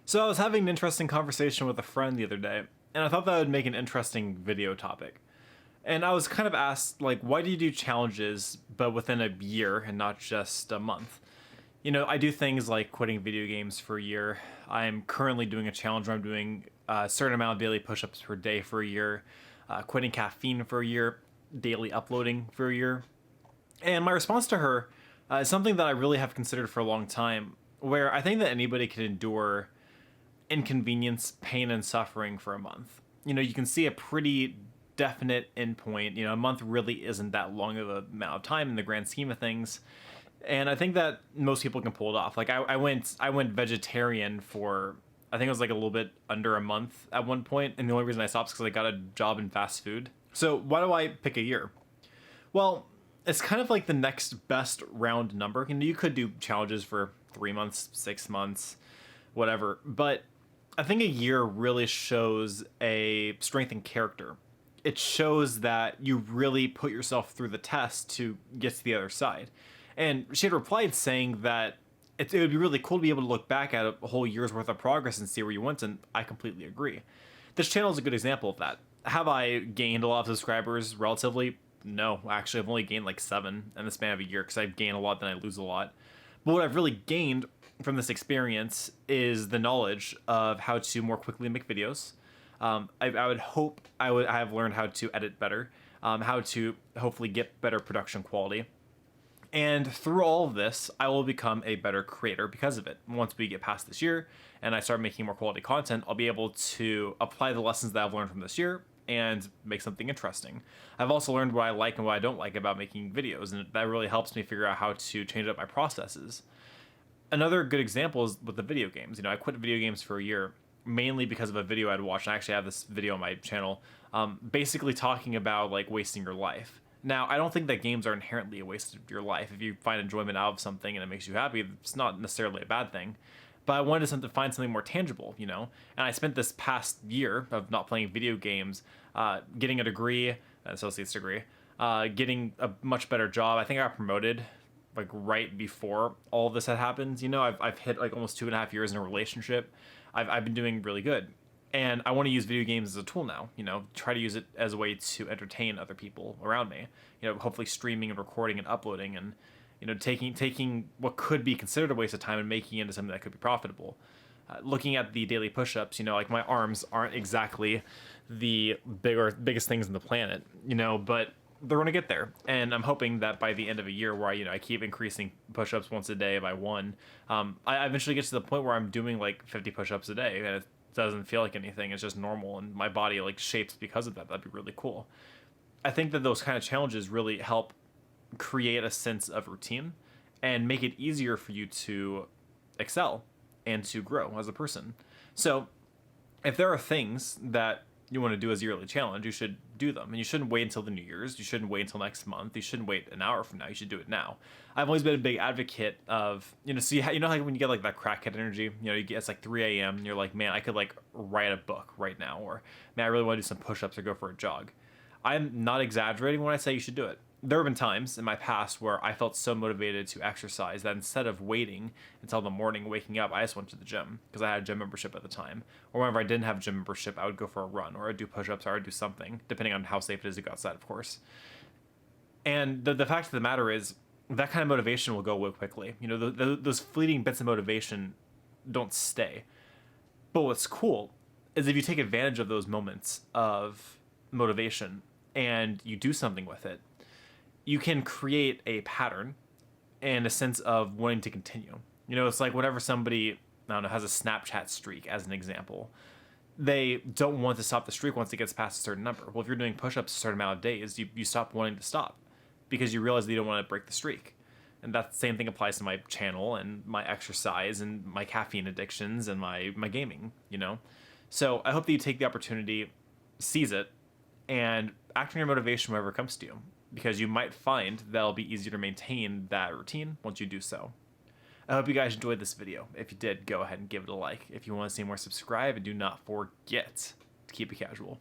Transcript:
So I was having an interesting conversation with a friend the other day, and I thought that would make an interesting video topic. And I was kind of asked, like, why do you do challenges, but within a year and not just a month? I do things like quitting video games for a year. I'm currently doing a challenge where I'm doing a certain amount of daily push-ups per day for a year, quitting caffeine for a year, daily uploading for a year. And my response to her is something that I really have considered for a long time, where I think that anybody can endure inconvenience, pain, and suffering for a month. You can see a pretty definite endpoint. A month really isn't that long of a amount of time in the grand scheme of things. And I think that most people can pull it off. Like I went vegetarian for, I think it was like a little bit under a month at one point, and the only reason I stopped is because I got a job in fast food. So why do I pick a year? Well, it's kind of like the next best round number. You could do challenges for 3 months, 6 months, whatever, but I think a year really shows a strength in character. It shows that you really put yourself through the test to get to the other side. And she had replied saying that it would be really cool to be able to look back at a whole year's worth of progress and see where you went, and I completely agree. This channel is a good example of that. Have I gained a lot of subscribers relatively? No, actually I've only gained like 7 in the span of a year because I gain a lot, then I lose a lot. But what I've really gained from this experience is the knowledge of how to more quickly make videos. I would hope I have learned how to edit better, how to hopefully get better production quality. And through all of this, I will become a better creator because of it. Once we get past this year and I start making more quality content, I'll be able to apply the lessons that I've learned from this year and make something interesting. I've also learned what I like and what I don't like about making videos, and that really helps me figure out how to change up my processes. Another good example is with the video games. I quit video games for a year mainly because of a video I'd watched. I actually have this video on my channel, basically talking about like wasting your life. Now, I don't think that games are inherently a waste of your life. If you find enjoyment out of something and it makes you happy, it's not necessarily a bad thing. But I wanted to find something more tangible, And I spent this past year of not playing video games, getting a degree, an associate's degree, getting a much better job. I think I got promoted like right before all of this had happened. I've hit like almost 2.5 years in a relationship. I've been doing really good. And I want to use video games as a tool now, try to use it as a way to entertain other people around me, hopefully streaming and recording and uploading and, taking what could be considered a waste of time and making it into something that could be profitable. Looking at the daily push-ups, like my arms aren't exactly the biggest things on the planet, but they're going to get there. And I'm hoping that by the end of a year where I keep increasing push-ups once a day by one, I eventually get to the point where I'm doing like 50 push-ups a day, and it doesn't feel like anything. It's just normal, and my body like shapes because of that. That'd be really cool. I think that those kind of challenges really help create a sense of routine and make it easier for you to excel and to grow as a person. So if there are things that you want to do as a yearly challenge, you should do them. And you shouldn't wait until the New Year's. You shouldn't wait until next month. You shouldn't wait an hour from now. You should do it now. I've always been a big advocate of, so like when you get like that crackhead energy, it's like 3 a.m. and you're like, man, I could like write a book right now. Or, man, I really want to do some push-ups or go for a jog. I'm not exaggerating when I say you should do it. There have been times in my past where I felt so motivated to exercise that instead of waiting until the morning, waking up, I just went to the gym because I had a gym membership at the time. Or whenever I didn't have a gym membership, I would go for a run, or I'd do push-ups, or I'd do something, depending on how safe it is to go outside, of course. And the fact of the matter is, that kind of motivation will go away quickly. Those fleeting bits of motivation don't stay. But what's cool is if you take advantage of those moments of motivation and you do something with it, you can create a pattern and a sense of wanting to continue. It's like whenever somebody, I don't know, has a Snapchat streak as an example, they don't want to stop the streak once it gets past a certain number. Well, if you're doing push-ups a certain amount of days, you stop wanting to stop because you realize that you don't want to break the streak. And that same thing applies to my channel and my exercise and my caffeine addictions and my gaming, So I hope that you take the opportunity, seize it, and act on your motivation whenever it comes to you, because you might find that it'll be easier to maintain that routine once you do so. I hope you guys enjoyed this video. If you did, go ahead and give it a like. If you want to see more, subscribe, and do not forget to keep it casual.